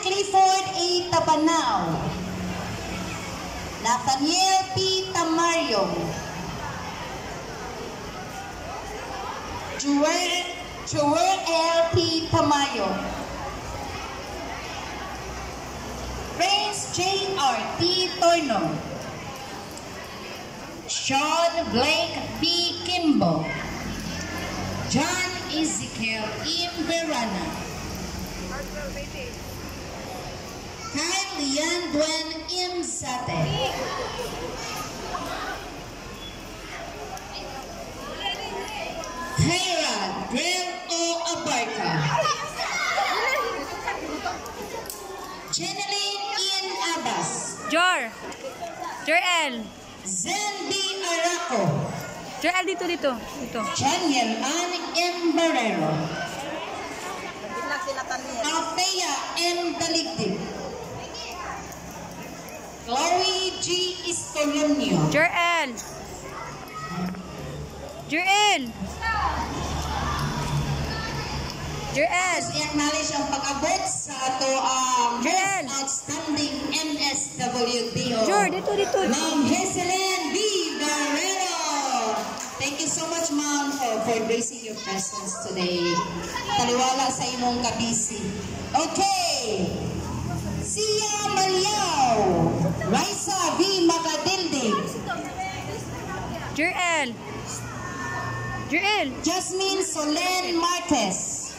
Clifford A. Tabanao, Nathaniel P. Tamario, Joel L. P. Tamayo, Prince J. R. T. Torno, Sean Blake B. Kimbo, John Ezekiel M. Verana, Kyle Lian Duen M. Zate, Kyra Drell O. Abarca, Jeneline Ian Abbas, Jorel. Zendi Araco, Jorel, dito. Janiel Ann M. Barrero, Althea M. Daligdig, Chloe G. Istolonio, Jorel. I-acknowledge ang pag-abot sa ato ang most outstanding MSWDO. Dito. Ma'am Hazelyn B. Barrero. Thank you so much, Ma'am, for gracing your presence today. Taliwala sa imong kabisi. Okay. Sia Mariao, Raisa V. Macadildig, Jorel. Jasmine Solen Marquez,